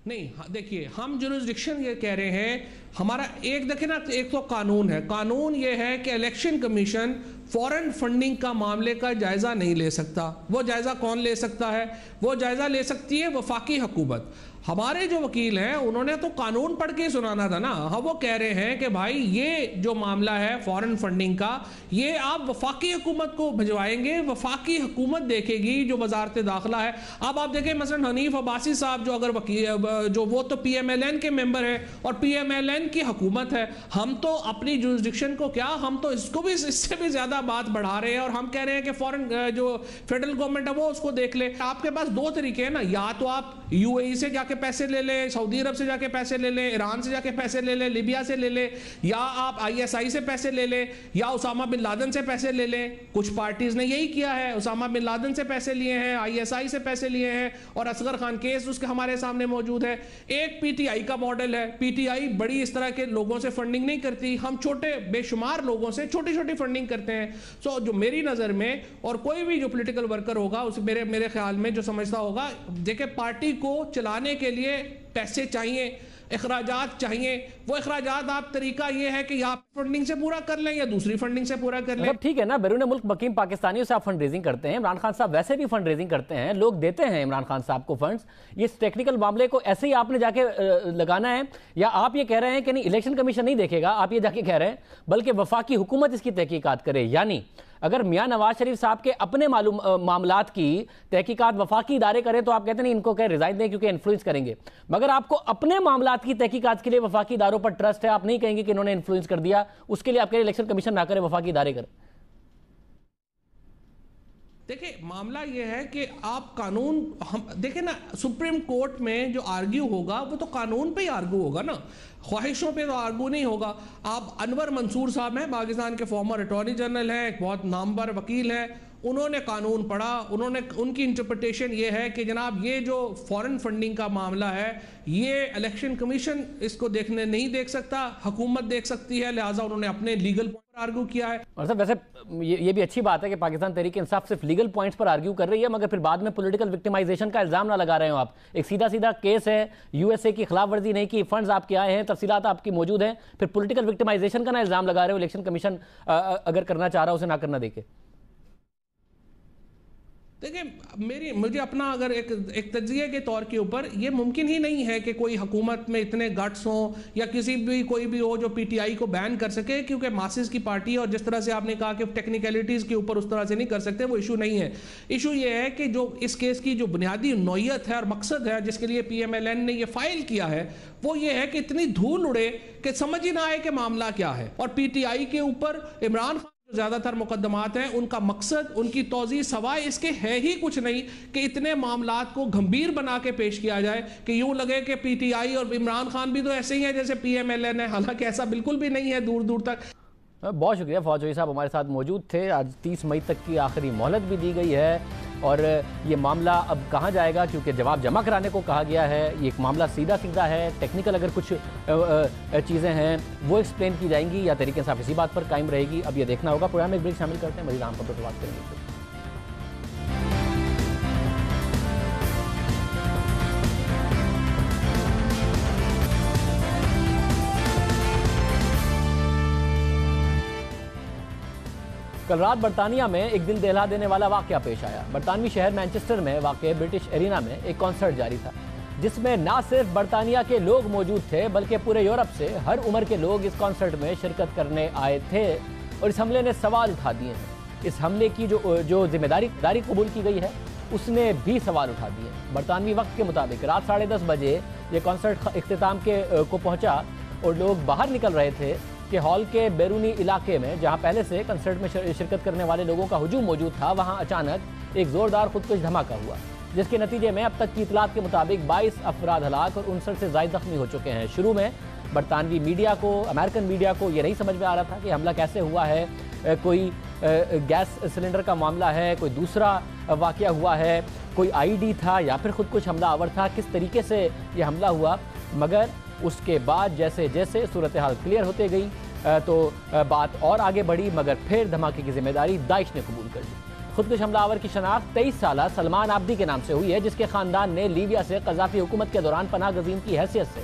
نہیں دیکھیے, ہم جورسڈکشن یہ کہہ رہے ہیں, ہمارا ایک دیکھیں نا, ایک تو قانون ہے. قانون یہ ہے کہ الیکشن کمیشن فورن فنڈنگ کا معاملے کا جائزہ نہیں لے سکتا. وہ جائزہ کون لے سکتا ہے؟ وہ جائزہ لے سکتی ہے وفاقی حکومت. ہمارے جو وکیل ہیں انہوں نے تو قانون پڑھ کے سنانا تھا نا. ہم وہ کہہ رہے ہیں کہ بھائی یہ جو معاملہ ہے فورن فنڈنگ کا, یہ آپ وفاقی حکومت کو بھجوائیں گے, وفاقی حکومت دیکھے گی جو وزارت داخلہ ہے. اب آپ دیکھیں مثلا حنیف عباسی صاحب جو اگر وکیل جو وہ تو پی ایم ایل این کے ممبر ہیں اور پی ایم ایل این کی حکومت ہے. ہم تو اپنی جورسڈکشن کو کیا, ہم تو اس کو بھی اس سے بھی زیادہ بات بڑھا رہے ہیں, اور ہم کہہ رہے ہیں کہ فورن جو فیڈرل گورنمنٹ ہے وہ اس کو دیکھ لے. آپ کے پاس دو طریقے ہیں نا, یا تو آپ یو اے ای سے جا کے پیسے لے لیں, سعودی عرب سے جا کے پیسے لے لیں, ایران سے جا کے پیسے لے لیں, لیبیا سے لے لیں, یا آپ آئی ایس آئی سے پیسے لے لیں, یا اسامہ بن لادن سے پیسے لے لیں. کچھ پارٹیز نے یہی کیا ہے, اسامہ بن لادن سے پیسے لیے ہیں, آئی ایس آئی سے پیسے لیے ہیں, اور اصغر خان کیس اس کے ہمارے سامنے موجود ہے. ایک پی ٹی آئی کا ماڈل ہے. پی ٹی آئی بڑی اس طرح کے لوگوں سے فنڈنگ نہیں کرتی, ہم چھوٹے بے شمار لوگوں سے چھوٹی چھوٹی فنڈنگ کرتے ہیں. سو جو میری نظر میں, اور کوئی بھی جو پولیٹیکل ورکر ہوگا اس میرے خیال میں جو سمجھتا ہوگا, دیکھیں پارٹی کو چلانے کے لیے پیسے چاہیے, اخراجات چاہیے. وہ اخراجات آپ طریقہ یہ ہے کہ یا فنڈنگ سے پورا کر لیں یا دوسری فنڈنگ سے پورا کر لیں. ٹھیک ہے نا, بیرون ملک مقیم پاکستانیوں سے آپ فنڈ ریزنگ کرتے ہیں, عمران خان صاحب ویسے بھی فنڈ ریزنگ کرتے ہیں, لوگ دیتے ہیں عمران خان صاحب کو فنڈز. یہ ٹیکنیکل معاملے کو ایسے ہی آپ نے جا کے لگانا ہے, یا آپ یہ کہہ رہے ہیں کہ نہیں الیکشن کمیشن نہیں دیکھے گا, آپ یہ جا کے کہہ رہے ہیں بلکہ وفاقی حکومت اس کی تحقیقات کرے. یعنی اگر میاں نواز شریف صاحب کے اپنے معاملات کی تحقیقات وفاقی ادارے کریں تو آپ کہتے ہیں ان کو کہ ریزائن دیں کیونکہ انفلوئنس کریں گے, مگر آپ کو اپنے معاملات کی تحقیقات کے لیے وفاقی اداروں پر ٹرسٹ ہے, آپ نہیں کہیں گے کہ انہوں نے انفلوئنس کر دیا, اس کے لیے آپ کہیں الیکشن کمیشن نہ کرے, وفاقی ادارے کریں. دیکھیں معاملہ یہ ہے کہ آپ قانون, دیکھیں نا سپریم کورٹ میں جو آرگیو ہوگا وہ تو قانون پہ ہی آرگیو ہوگا نا, خواہشوں پہ تو آرگو نہیں ہوگا. آپ انور منصور صاحب ہیں, پاکستان کے فارمر اٹارنی جنرل ہیں, ایک بہت نامور وکیل ہیں, انہوں نے قانون پڑھا, ان کی انٹرپریٹیشن یہ ہے کہ جناب یہ جو فورن فنڈنگ کا معاملہ ہے یہ الیکشن کمیشن اس کو نہیں دیکھ سکتا, حکومت دیکھ سکتی ہے, لہٰذا انہوں نے اپنے لیگل پوائنٹ پر آرگیو کیا ہے. اور صاحب ویسے یہ بھی اچھی بات ہے کہ پاکستان تحریک انصاف صرف لیگل پوائنٹس پر آرگیو کر رہی ہے, مگر پھر بعد میں پولیٹیکل وکٹمائزیشن کا الزام نہ لگا رہے ہو آپ. ایک سیدھا کیس ہے, یو ایس اے کی خلاف ورزی نہیں کی, فنڈز آپ کے آئے ہیں, تفصیلات آپ کی موجود ہیں, پھر پولیٹیکل وکٹمائزیشن کا نہ الزام لگا رہے ہو الیکشن کمیشن اگر کرنا چاہ رہا ہو اسے نہ کرنا دیکھے. देखिए मुझे अपना अगर एक तज्जिए के तौर के ऊपर ये मुमकिन ही नहीं है कि कोई हुकूमत में इतने गट्स हों या कोई भी हो जो पीटीआई को बैन कर सके, क्योंकि मासेस की पार्टी है और जिस तरह से आपने कहा कि टेक्निकलिटीज़ के ऊपर उस तरह से नहीं कर सकते, वो इशू नहीं है। इशू ये है कि जो इस केस की जो बुनियादी नौयत है और मकसद है जिसके लिए PMLN ने ये फाइल किया है, वो ये है कि इतनी धूल उड़े कि समझ ही ना आए कि मामला क्या है। और PTI के ऊपर इमरान खान जो ज़्यादातर मुकदमात हैं उनका मकसद, उनकी तौज़ीह सवाए इसके है ही कुछ नहीं कि इतने मामलात को गंभीर बना के पेश किया जाए कि यूं लगे कि PTI और इमरान खान भी तो ऐसे ही है जैसे PMLN है, हालांकि ऐसा बिल्कुल भी नहीं है दूर दूर तक। बहुत शुक्रिया फौजोई साहब हमारे साथ मौजूद थे। आज 30 मई तक की आखिरी मोहलत भी दी गई है और ये मामला अब कहाँ जाएगा, क्योंकि जवाब जमा कराने को कहा गया है। ये एक मामला सीधा है, टेक्निकल अगर कुछ चीज़ें हैं वो एक्सप्लेन की जाएंगी या तहरीक इंसाफ इसी बात पर कायम रहेगी, अब ये देखना होगा। प्रोग्राम में एक ब्रेक शामिल करते हैं, मज़ीद आम पर बात करेंगे। कल रात बरतानिया में एक दिल दहला देने वाला वाक़या पेश आया। बरतानवी शहर मैनचेस्टर में वाक़ ब्रिटिश एरिना में एक कॉन्सर्ट जारी था जिसमें ना सिर्फ बरतानिया के लोग मौजूद थे बल्कि पूरे यूरोप से हर उम्र के लोग इस कॉन्सर्ट में शिरकत करने आए थे और इस हमले ने सवाल उठा दिए हैं। इस हमले की जो जिम्मेदारी कबूल की गई है उसने भी सवाल उठा दिए। बरतानवी वक्त के मुताबिक रात 10:30 बजे ये कॉन्सर्ट इख्तिताम को पहुंचा और लोग बाहर निकल रहे थे कि हॉल के बैरूनी इलाके में जहां पहले से कंसर्ट में शिरकत करने वाले लोगों का हुजूम मौजूद था, वहां अचानक एक जोरदार खुदकुश धमाका हुआ जिसके नतीजे में अब तक की इतलात के मुताबिक 22 अफराद हलाक और 59 से ज़ायद जख्मी हो चुके हैं। शुरू में बरतानवी मीडिया को, अमेरिकन मीडिया को ये नहीं समझ में आ रहा था कि हमला कैसे हुआ है, कोई गैस सिलेंडर का मामला है, कोई दूसरा वाक़या हुआ है, कोई आईडी था या फिर खुदकुश हमलावर था, किस तरीके से ये हमला हुआ। मगर उसके बाद जैसे जैसे सूरत हाल क्लियर होते गई तो बात और आगे बढ़ी, मगर फिर धमाके की जिम्मेदारी दाइश ने कबूल कर ली। खुदकुश हमलावर की शनाख्त 23 साला सलमान आब्दी के नाम से हुई है जिसके ख़ानदान ने लीबिया से क़ज़ाफ़ी हुकूमत के दौरान पनाह गज़ीन की हैसियत से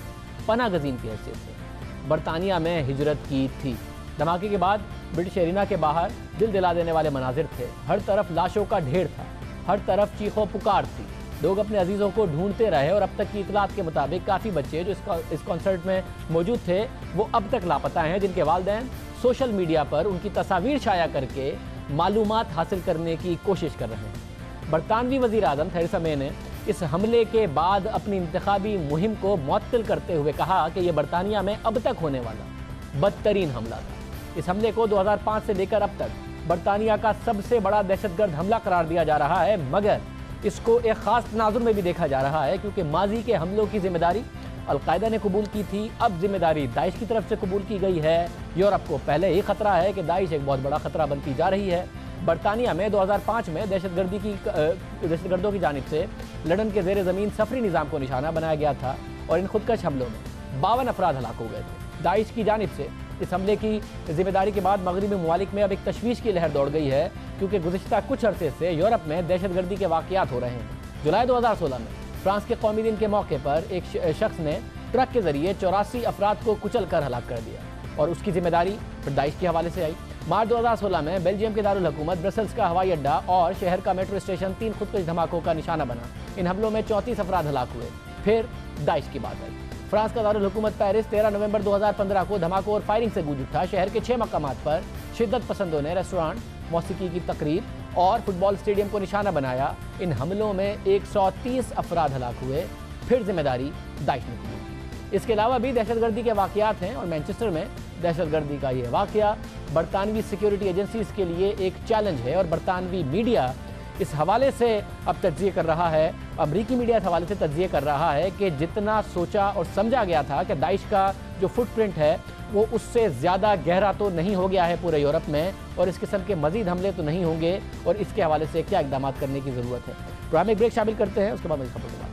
बरतानिया में हिजरत की थी। धमाके के बाद ब्रिटिश एरिना के बाहर दिल दिला देने वाले मनाजिर थे। हर तरफ लाशों का ढेर था, हर तरफ चीखों पुकार थी। लोग अपने अजीज़ों को ढूंढते रहे और अब तक की इतलात के मुताबिक काफ़ी बच्चे जो इस कॉन्सर्ट में मौजूद थे वो अब तक लापता हैं, जिनके वालिदैन सोशल मीडिया पर उनकी तस्वीर शाया करके मालूमात हासिल करने की कोशिश कर रहे हैं। बरतानवी वज़ीर आज़म थेरेसा मे ने इस हमले के बाद अपनी इंतखाबी मुहिम को मुअत्तल करते हुए कहा कि यह बरतानिया में अब तक होने वाला बदतरीन हमला था। इस हमले को 2005 से लेकर अब तक बरतानिया का सबसे बड़ा दहशतगर्द हमला करार दिया जा रहा है, मगर इसको एक ख़ास तनाजुर में भी देखा जा रहा है क्योंकि माजी के हमलों की जिम्मेदारी अलकायदा ने कबूल की थी, अब जिम्मेदारी दाइश की तरफ से कबूल की गई है। यूरोप को पहले ही खतरा है कि दाइश एक बहुत बड़ा खतरा बनती जा रही है। बरतानिया में 2005 में दहशतगर्दों की जानिब से लंदन के ज़ेर ज़मीन सफरी निज़ाम को निशाना बनाया गया था और इन खुदकश हमलों में 52 अफराद हलाक हो गए थे। दाइश की जानिब से इस हमले की जिम्मेदारी के बाद मगरबी ममालिक में अब एक तशवीश की लहर दौड़ गई है क्योंकि गुज़िश्ता कुछ अरसे से यूरोप में दहशतगर्दी के वाक़यात हो रहे हैं। जुलाई 2016 में फ्रांस के कौमी दिन के मौके पर एक शख्स ने ट्रक के जरिए 84 अफराद को कुचल कर हलाक कर दिया और उसकी जिम्मेदारी फिर दाइश के हवाले से आई। मार्च 2016 में बेल्जियम के दारुल हुकूमत ब्रसल्स का हवाई अड्डा और शहर का मेट्रो स्टेशन 3 खुदकुश धमाकों का निशाना बना। इन हमलों में 34 अफराद हलाक हुए। फिर दाइश की बात आई। फ्रांस का दारुल हुकूमत पेरिस 13 नवंबर 2015 को धमाकों और फायरिंग से गूंज उठा। शहर के 6 मकामात पर शिद्दत पसंदों ने रेस्टोरेंट, मौसीकी की तकरीब और फुटबॉल स्टेडियम को निशाना बनाया। इन हमलों में 130 अफराद हलाक हुए। फिर जिम्मेदारी दाइश ने कबूल की। इसके अलावा भी दहशतगर्दी के वाक़यात हैं और मैनचेस्टर में दहशतगर्दी का ये वाक़या बरतानवी सिक्योरिटी एजेंसीज़ के लिए एक चैलेंज है और बरतानवी मीडिया इस हवाले से अब तज्ज़िये कर रहा है, अमरीकी मीडिया इस हवाले से तज्ज़िये कर रहा है कि जितना सोचा और समझा गया था कि दाइश का जो फुटप्रिंट है वो उससे ज़्यादा गहरा तो नहीं हो गया है पूरे यूरोप में और इस किस्म के मज़ीद हमले तो नहीं होंगे और इसके हवाले से क्या इक़दाम करने की ज़रूरत है। तो हम एक ब्रेक शामिल करते हैं, उसके बाद मेरी खबर के बाद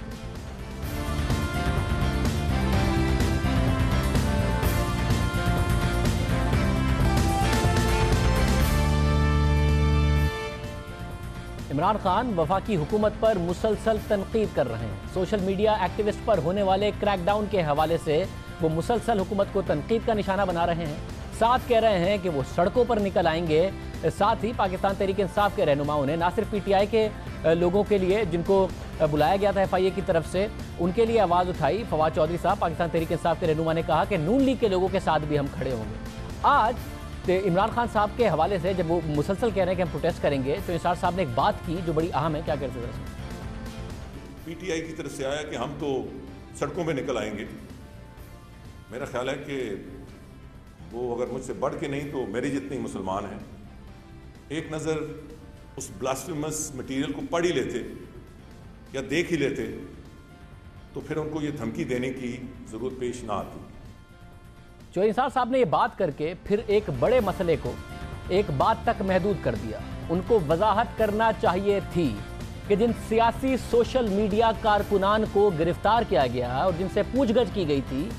इमरान खान वफाकी हुकूमत पर मुसलसल तनकीद कर रहे हैं। सोशल मीडिया एक्टिविस्ट पर होने वाले क्रैकडाउन के हवाले से वो मुसलसल हुकूमत को तनकीद का निशाना बना रहे हैं। साथ कह रहे हैं कि वो सड़कों पर निकल आएंगे। साथ ही पाकिस्तान तहरीक इंसाफ के रहनुमाओं ने ना सिर्फ PTI के लोगों के लिए जिनको बुलाया गया था FIA की तरफ से, उनके लिए आवाज़ उठाई। फवाद चौधरी साहब, पाकिस्तान तहरीक इंसाफ के रहनुमा, ने कहा कि नून लीग के लोगों के साथ भी हम खड़े होंगे। आज इमरान खान साहब के हवाले से जब वो मुसलसल कह रहे हैं कि हम प्रोटेस्ट करेंगे, तो इंसार साहब ने एक बात की जो बड़ी अहम है, क्या कहते हैं? PTI की तरफ से आया कि हम तो सड़कों में निकल आएंगे। मेरा ख्याल है कि वो अगर मुझसे बढ़ के नहीं तो मेरे जितने मुसलमान हैं, एक नज़र उस ब्लास्फेमस मटीरियल को पढ़ ही लेते या देख ही लेते तो फिर उनको ये धमकी देने की ज़रूरत पेश ना आती। जो इंसार साहब ने ये बात करके फिर एक बड़े मसले को एक बात तक महदूद कर दिया। उनको वजाहत करना चाहिए थी कि जिन सियासी सोशल मीडिया कारकुनान को गिरफ्तार किया गया और जिनसे पूछगछ की गई थी,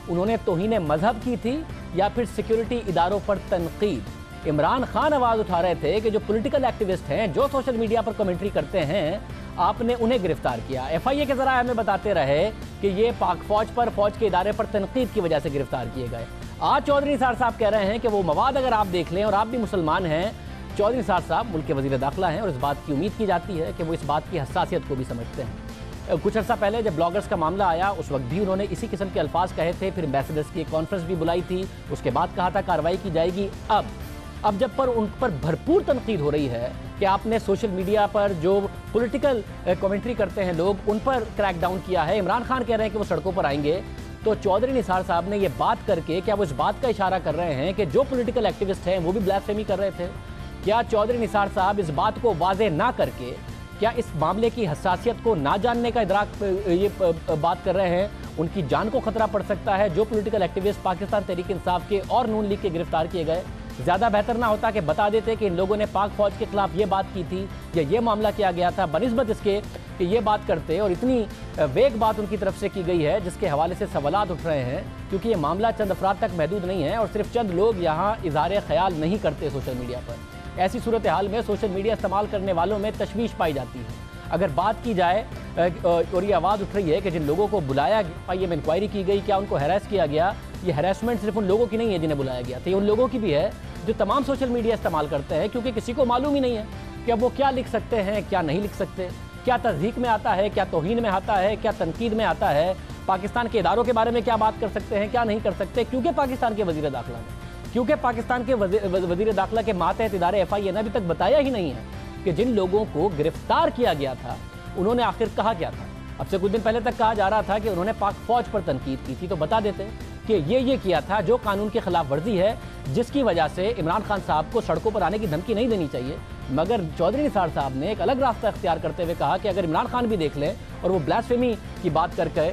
उन्होंने तौहीन मजहब की थी या फिर सिक्योरिटी इदारों पर तनकीद। इमरान खान आवाज़ उठा रहे थे कि जो पॉलिटिकल एक्टिविस्ट हैं, जो सोशल मीडिया पर कमेंट्री करते हैं, आपने उन्हें गिरफ्तार किया। FIA के ज़रा हमें बताते रहे कि ये पाक फौज पर, फौज के इदारे पर तनकीद की वजह से गिरफ्तार किए गए। आज चौधरी निसार साहब कह रहे हैं कि वो मवाद अगर आप देख लें और आप भी मुसलमान हैं, चौधरी निसार साहब मुल्क के वज़ीर दाखिला हैं और इस बात की उम्मीद की जाती है कि वो इस बात की हसासियत को भी समझते हैं। कुछ अर्सा पहले जब ब्लॉगर्स का मामला आया, उस वक्त भी उन्होंने इसी किस्म के अल्फाज कहे थे। फिर एम्बेसडर्स की एक कॉन्फ्रेंस भी बुलाई थी, उसके बाद कहा था कार्रवाई की जाएगी। अब जब पर उन पर भरपूर तनकीद हो रही है कि आपने सोशल मीडिया पर जो पॉलिटिकल कमेंट्री करते हैं लोग, उन पर क्रैक डाउन किया है, इमरान खान कह रहे हैं कि वो सड़कों पर आएंगे, तो चौधरी निसार साहब ने ये बात करके क्या वो इस बात का इशारा कर रहे हैं कि जो पॉलिटिकल एक्टिविस्ट हैं वो भी ब्लास्फेमी कर रहे थे? क्या चौधरी निसार साहब इस बात को वाज़ेह ना करके क्या इस मामले की हसासियत को ना जानने का इदराक ये बात कर रहे हैं? उनकी जान को खतरा पड़ सकता है। जो पॉलिटिकल एक्टिविस्ट पाकिस्तान तहरीक इंसाफ के और नून लीग के गिरफ्तार किए गए, ज़्यादा बेहतर ना होता कि बता देते कि इन लोगों ने पाक फौज के खिलाफ ये बात की थी या ये मामला किया गया था, बनिस्बत इसके कि ये बात करते। और इतनी वेग बात उनकी तरफ से की गई है जिसके हवाले से सवालात उठ रहे हैं, क्योंकि ये मामला चंद अफराद तक महदूद नहीं है और सिर्फ चंद लोग यहाँ इज़हार ख्याल नहीं करते सोशल मीडिया पर। ऐसी सूरत हाल में सोशल मीडिया इस्तेमाल करने वालों में तशवीश पाई जाती है। अगर बात की जाए और ये आवाज़ उठ रही है कि जिन लोगों को बुलाया FIA में इंक्वायरी की गई, क्या उनको हैरेस किया गया, ये हैरेसमेंट सिर्फ उन लोगों की नहीं है जिन्हें बुलाया गया था, ये उन लोगों की भी है जो तमाम सोशल मीडिया इस्तेमाल करते हैं, क्योंकि किसी को मालूम ही नहीं है कि अब वो क्या लिख सकते हैं, क्या नहीं लिख सकते, क्या तज़हीक में आता है, क्या तौहीन में आता है, क्या तनकीद में आता है, पाकिस्तान के इदारों के बारे में क्या बात कर सकते हैं, क्या नहीं कर सकते। क्योंकि पाकिस्तान के वज़ीर दाखिला ने, क्योंकि पाकिस्तान के वज़ीर दाखिला के मातहत इदारे FIA ने अभी तक बताया ही नहीं है कि जिन लोगों को गिरफ्तार किया गया था उन्होंने आखिर कहा क्या था। अब से कुछ दिन पहले तक कहा जा रहा था कि उन्होंने पाक फौज पर तनकीद की थी, तो बता देते कि ये किया था जो कानून की खिलाफ वर्जी है, जिसकी वजह से इमरान खान साहब को सड़कों पर आने की धमकी नहीं देनी चाहिए। मगर चौधरी निसार साहब ने एक अलग रास्ता इख्तियार करते हुए कहा कि अगर इमरान खान भी देख लें और वो ब्लास्फेमी की बात करके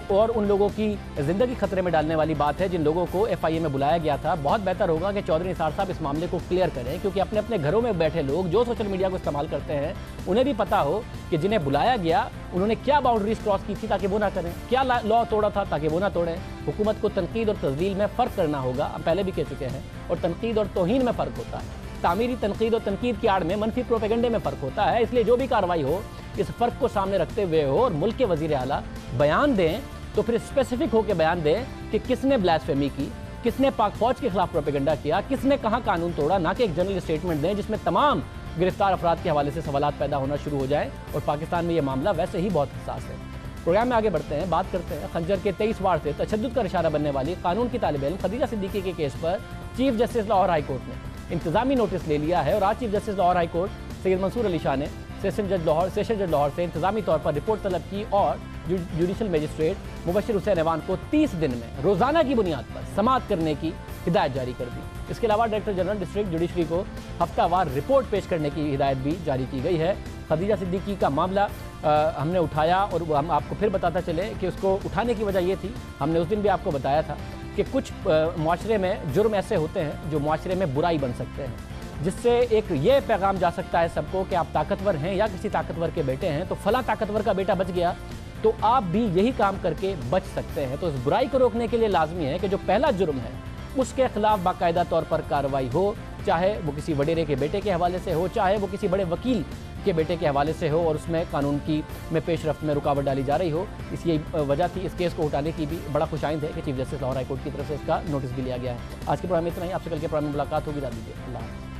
और उन लोगों की ज़िंदगी खतरे में डालने वाली बात है जिन लोगों को FIA में बुलाया गया था, बहुत बेहतर होगा कि चौधरी निसार साहब इस मामले को क्लियर करें, क्योंकि अपने अपने घरों में बैठे लोग जो सोशल मीडिया को इस्तेमाल करते हैं उन्हें भी पता हो कि जिन्हें बुलाया गया उन्होंने क्या बाउंड्रीज क्रॉस की थी ताकि वो ना करें, क्या लॉ तोड़ा था ताकि वो ना तोड़ें। हुकूमत को तनकीद और तज़लील में फ़र्क करना होगा, हम पहले भी कह चुके हैं, और तनकीद और तौहीन में फ़र्क होता है। तामीरी तनकीद और तनकीद की आड़ में मनफी प्रोपेगेंडे में फ़र्क होता है। इसलिए जो भी कार्रवाई हो इस फ़र्क को सामने रखते हुए हो और मुल्क के वज़ीर आला बयान दें तो फिर स्पेसिफिक होकर बयान दें कि किसने ब्लास्फेमी की, किसने पाक फौज के खिलाफ प्रोपेगेंडा किया, किसने कहाँ कानून तोड़ा, ना कि एक जनरल स्टेटमेंट दें जिसमें तमाम गिरफ्तार अफराद के हवाले से सवालात पैदा होना शुरू हो जाए। और पाकिस्तान में ये मामला वैसे ही बहुत हसास है। प्रोग्राम में आगे बढ़ते हैं, बात करते हैं खंजर के 23 वार से तशद्दुद का इशारा बनने वाली कानून की तालिब इल्म खदीजा सिद्दीकी के केस पर chief justice Lahore high court ने इंतजामी नोटिस ले लिया है। और आज chief justice Lahore high court Syed Mansoor Ali Shah ने सेशन जज लाहौर से इंतजामी तौर पर रिपोर्ट तलब की और जुडिशल मजिस्ट्रेट मुबशिर हुसैन ऐवान को 30 दिन में रोज़ाना की बुनियाद पर समाअत करने की हिदायत जारी कर दी। इसके अलावा डायरेक्टर जनरल डिस्ट्रिक्ट जुडिशरी को हफ्तावार रिपोर्ट पेश करने की हिदायत भी जारी की गई है। खदीजा सिद्दीकी का मामला हमने उठाया और हम आपको फिर बताता चले कि उसको उठाने की वजह ये थी, हमने उस दिन भी आपको बताया था कि कुछ मुआशरे में जुर्म ऐसे होते हैं जो मुआशरे में बुराई बन सकते हैं, जिससे एक ये पैगाम जा सकता है सबको कि आप ताकतवर हैं या किसी ताकतवर के बेटे हैं, तो फला ताकतवर का बेटा बच गया तो आप भी यही काम करके बच सकते हैं। तो इस बुराई को रोकने के लिए लाजमी है कि जो पहला जुर्म है उसके खिलाफ बाकायदा तौर पर कार्रवाई हो, चाहे वो किसी वडेरे के बेटे के हवाले से हो, चाहे वो किसी बड़े वकील के बेटे के हवाले से हो, और उसमें कानून की में पेशरफ्त में रुकावट डाली जा रही हो। इस यही वजह थी इस केस को उठाने की भी। बड़ा खुशाइंद है कि chief justice Lahore high court की तरफ से इसका नोटिस भी लिया गया है। आज के प्रोग्राम में इतना ही, आपसे कल के प्रोग्राम में मुलाकात होगी। रात दीजिए, अल्लाह।